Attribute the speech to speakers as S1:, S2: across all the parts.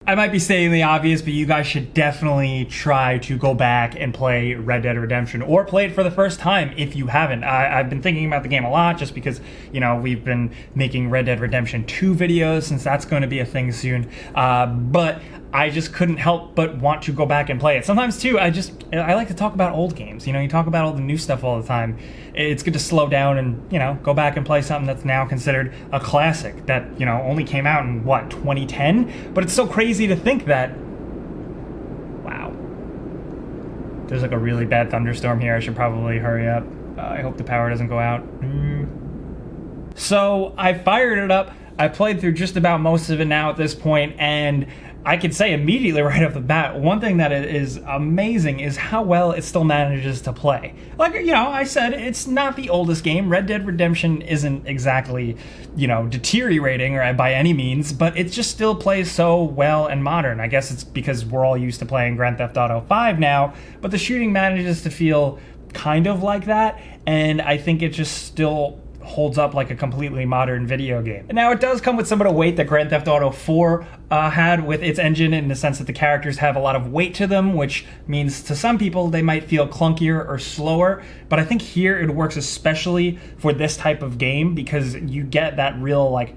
S1: I might be stating the obvious, but you guys should definitely try to go back and play Red Dead Redemption, or play it for the first time if you haven't. I've been thinking about the game a lot just because, you know, we've been making Red Dead Redemption 2 videos since that's going to be a thing soon. But I just couldn't help but want to go back and play it. Sometimes too, I like to talk about old games. You know, you talk about all the new stuff all the time. It's good to slow down and, you know, go back and play something that's now considered a classic that, you know, only came out in, what, 2010? But it's so crazy to think that, wow. There's like a really bad thunderstorm here. I should probably hurry up. I hope the power doesn't go out. So I fired it up. I played through just about most of it now at this point, and I could say immediately right off the bat, one thing that is amazing is how well it still manages to play. Like, you know, I said, it's not the oldest game. Red Dead Redemption isn't exactly, you know, deteriorating or by any means, but it just still plays so well and modern. I guess it's because we're all used to playing Grand Theft Auto 5 now, but the shooting manages to feel kind of like that, and I think it just still holds up like a completely modern video game. And now it does come with some of the weight that Grand Theft Auto 4 had with its engine, in the sense that the characters have a lot of weight to them, which means to some people they might feel clunkier or slower, but I think here it works especially for this type of game because you get that real, like,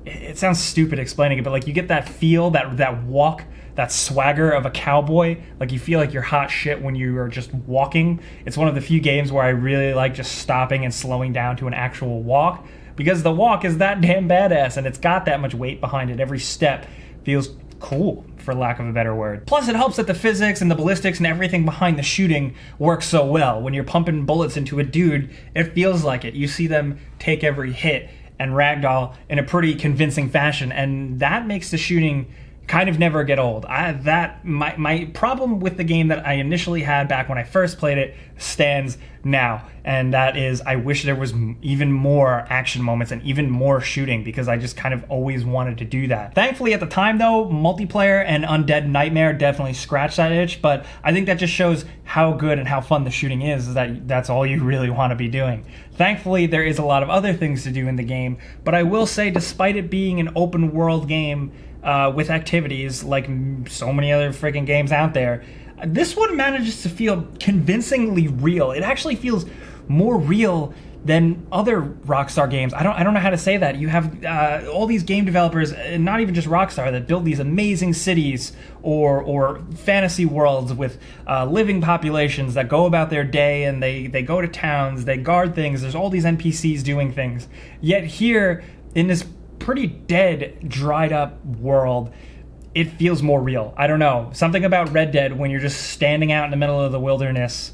S1: it sounds stupid explaining it, but like you get that feel, that walk, that swagger of a cowboy. Like you feel like you're hot shit when you are just walking. It's one of the few games where I really like just stopping and slowing down to an actual walk, because the walk is that damn badass and it's got that much weight behind it. Every step feels cool, for lack of a better word. Plus it helps that the physics and the ballistics and everything behind the shooting works so well. When you're pumping bullets into a dude, it feels like it. You see them take every hit and ragdoll in a pretty convincing fashion, and that makes the shooting kind of never get old. My problem with the game that I initially had back when I first played it stands now, and that is I wish there was even more action moments and even more shooting, because I just kind of always wanted to do that. Thankfully at the time though, multiplayer and Undead Nightmare definitely scratched that itch, but I think that just shows how good and how fun the shooting is that that's all you really want to be doing. Thankfully there is a lot of other things to do in the game, but I will say despite it being an open world game with activities like so many other freaking games out there, this one manages to feel convincingly real. It actually feels more real than other Rockstar games. I don't know how to say that. You have all these game developers, and not even just Rockstar, that build these amazing cities or fantasy worlds with living populations that go about their day, and they go to towns, they guard things, there's all these NPCs doing things. Yet here, in this pretty dead, dried up world, it feels more real. I don't know. Something about Red Dead, when you're just standing out in the middle of the wilderness,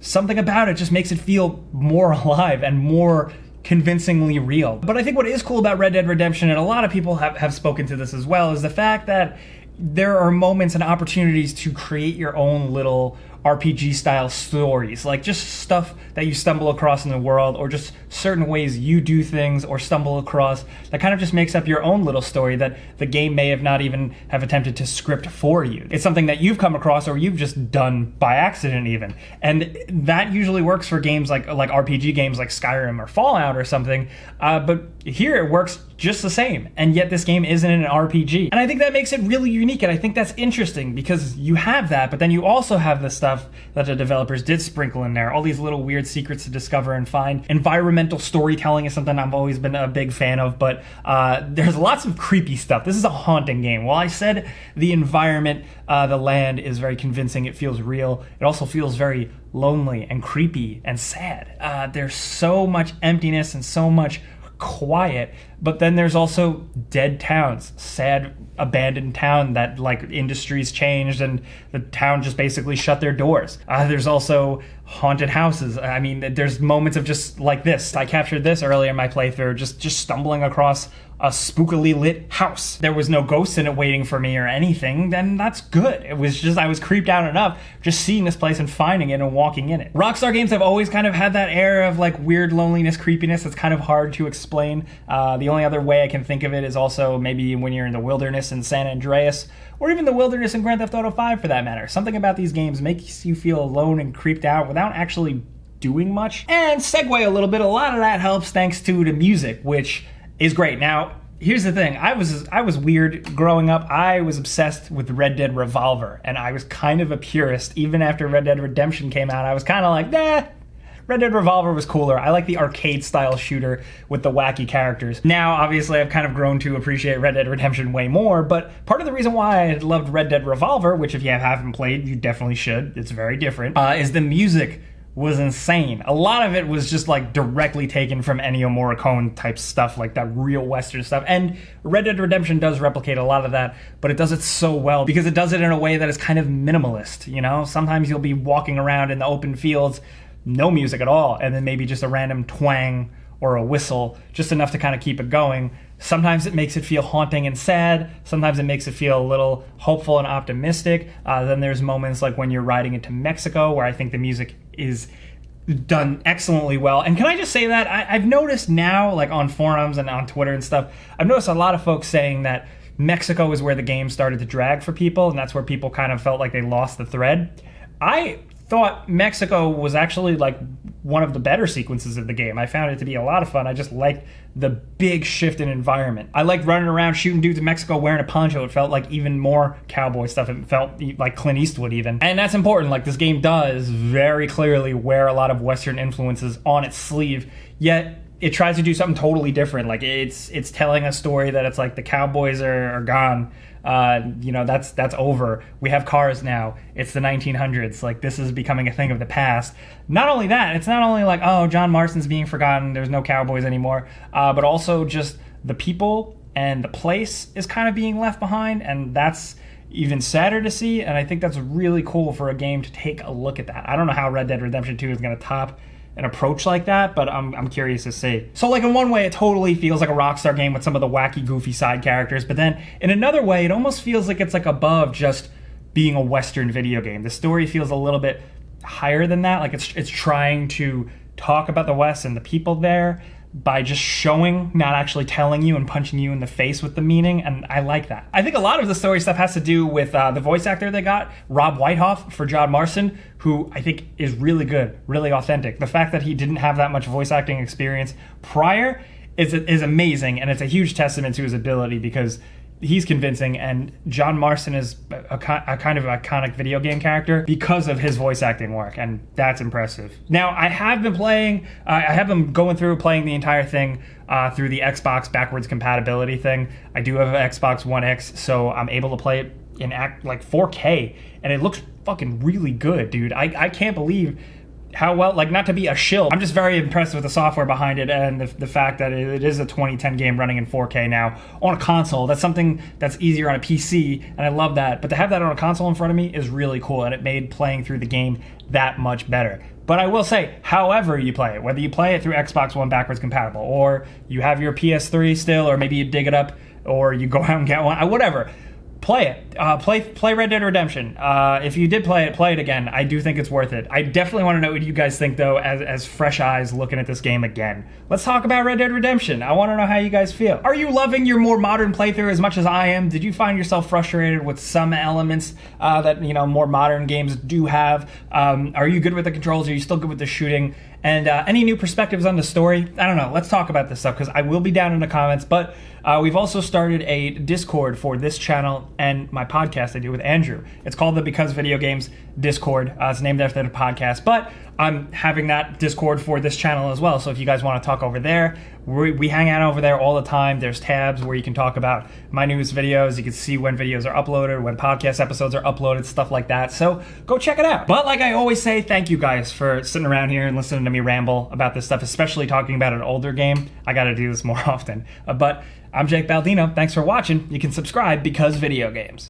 S1: something about it just makes it feel more alive and more convincingly real. But I think what is cool about Red Dead Redemption, and a lot of people have spoken to this as well, is the fact that there are moments and opportunities to create your own little RPG style stories, like just stuff that you stumble across in the world, or just certain ways you do things or stumble across that kind of just makes up your own little story that the game may have not even have attempted to script for you. It's something that you've come across or you've just done by accident even. And that usually works for games like RPG games like Skyrim or Fallout or something, but here it works just the same, and yet this game isn't an RPG. And I think that makes it really unique, and I think that's interesting because you have that, but then you also have the stuff that the developers did sprinkle in there, all these little weird secrets to discover and find. Environmental storytelling is something I've always been a big fan of, but there's lots of creepy stuff. This is a haunting game. While I said the environment, the land is very convincing, it feels real, it also feels very lonely and creepy and sad. There's so much emptiness and so much quiet, but then there's also dead towns, sad abandoned town that like industries changed and the town just basically shut their doors. There's also haunted houses. I mean, there's moments of just like this. I captured this earlier in my playthrough, just stumbling across a spookily lit house. There was no ghosts in it waiting for me or anything, then that's good. It was just, I was creeped out enough just seeing this place and finding it and walking in it. Rockstar games have always kind of had that air of like weird loneliness, creepiness that's kind of hard to explain. The only other way I can think of it is also maybe when you're in the wilderness in San Andreas, or even the wilderness in Grand Theft Auto 5 for that matter. Something about these games makes you feel alone and creeped out without actually doing much. And segue a little bit, a lot of that helps thanks to the music, which is great. Now, here's the thing. I was weird growing up. I was obsessed with Red Dead Revolver, and I was kind of a purist. Even after Red Dead Redemption came out, I was kind of like, nah, Red Dead Revolver was cooler. I like the arcade-style shooter with the wacky characters. Now, obviously, I've kind of grown to appreciate Red Dead Redemption way more, but part of the reason why I loved Red Dead Revolver, which if you haven't played, you definitely should, it's very different, is the music was insane. A lot of it was just like directly taken from Ennio Morricone type stuff, like that real Western stuff. And Red Dead Redemption does replicate a lot of that, but it does it so well because it does it in a way that is kind of minimalist, you know? Sometimes you'll be walking around in the open fields, no music at all, and then maybe just a random twang or a whistle, just enough to kind of keep it going. Sometimes it makes it feel haunting and sad. Sometimes it makes it feel a little hopeful and optimistic. Then there's moments like when you're riding into Mexico where I think the music is done excellently well. And can I just say that I've noticed now, like on forums and on Twitter and stuff, I've noticed a lot of folks saying that Mexico is where the game started to drag for people, and that's where people kind of felt like they lost the thread. I thought Mexico was actually like one of the better sequences of the game. I found it to be a lot of fun. I just liked the big shift in environment. I liked running around shooting dudes in Mexico wearing a poncho. It felt like even more cowboy stuff. It felt like Clint Eastwood even. And that's important. Like this game does very clearly wear a lot of Western influences on its sleeve, yet it tries to do something totally different. Like it's telling a story that it's like the cowboys are gone. That's over. We have cars now. It's the 1900s. Like this is becoming a thing of the past. Not only that, it's not only like, oh, John Marston's being forgotten, there's no cowboys anymore, but also just the people and the place is kind of being left behind, and that's even sadder to see, and I think that's really cool for a game to take a look at that. I don't know how Red Dead Redemption 2 is going to top an approach like that, but I'm curious to see. So like in one way, it totally feels like a Rockstar game with some of the wacky, goofy side characters, but then in another way, it almost feels like it's like above just being a Western video game. The story feels a little bit higher than that, like it's trying to talk about the West and the people there by just showing, not actually telling you and punching you in the face with the meaning, and I like that. I think a lot of the story stuff has to do with the voice actor they got, Rob Whitehoff for John Marston, who I think is really good, really authentic. The fact that he didn't have that much voice acting experience prior is amazing, and it's a huge testament to his ability because he's convincing, and John Marston is a kind of iconic video game character because of his voice acting work, and that's impressive. Now, I have been going through playing the entire thing through the Xbox backwards compatibility thing. I do have an Xbox One X, so I'm able to play it in like 4K, and it looks fucking really good, dude. I can't believe how well, like, not to be a shill, I'm just very impressed with the software behind it and the fact that it is a 2010 game running in 4K now on a console. That's something that's easier on a PC, and I love that. But to have that on a console in front of me is really cool, and it made playing through the game that much better. But I will say, however you play it, whether you play it through Xbox One backwards compatible, or you have your PS3 still, or maybe you dig it up, or you go out and get one, whatever, play it. Play Red Dead Redemption. If you did play it again. I do think it's worth it. I definitely want to know what you guys think, though, as fresh eyes looking at this game again. Let's talk about Red Dead Redemption. I want to know how you guys feel. Are you loving your more modern playthrough as much as I am? Did you find yourself frustrated with some elements that more modern games do have? Are you good with the controls? Are you still good with the shooting? And any new perspectives on the story? I don't know. Let's talk about this stuff because I will be down in the comments. But we've also started a Discord for this channel and my podcast I do with Andrew. It's called the Because Video Games Discord. It's named after the podcast. But I'm having that Discord for this channel as well. So if you guys want to talk over there, we hang out over there all the time. There's tabs where you can talk about my newest videos. You can see when videos are uploaded, when podcast episodes are uploaded, stuff like that. So go check it out. But like I always say, thank you guys for sitting around here and listening to me ramble about this stuff, especially talking about an older game. I got to do this more often. But I'm Jake Baldino. Thanks for watching. You can subscribe because video games.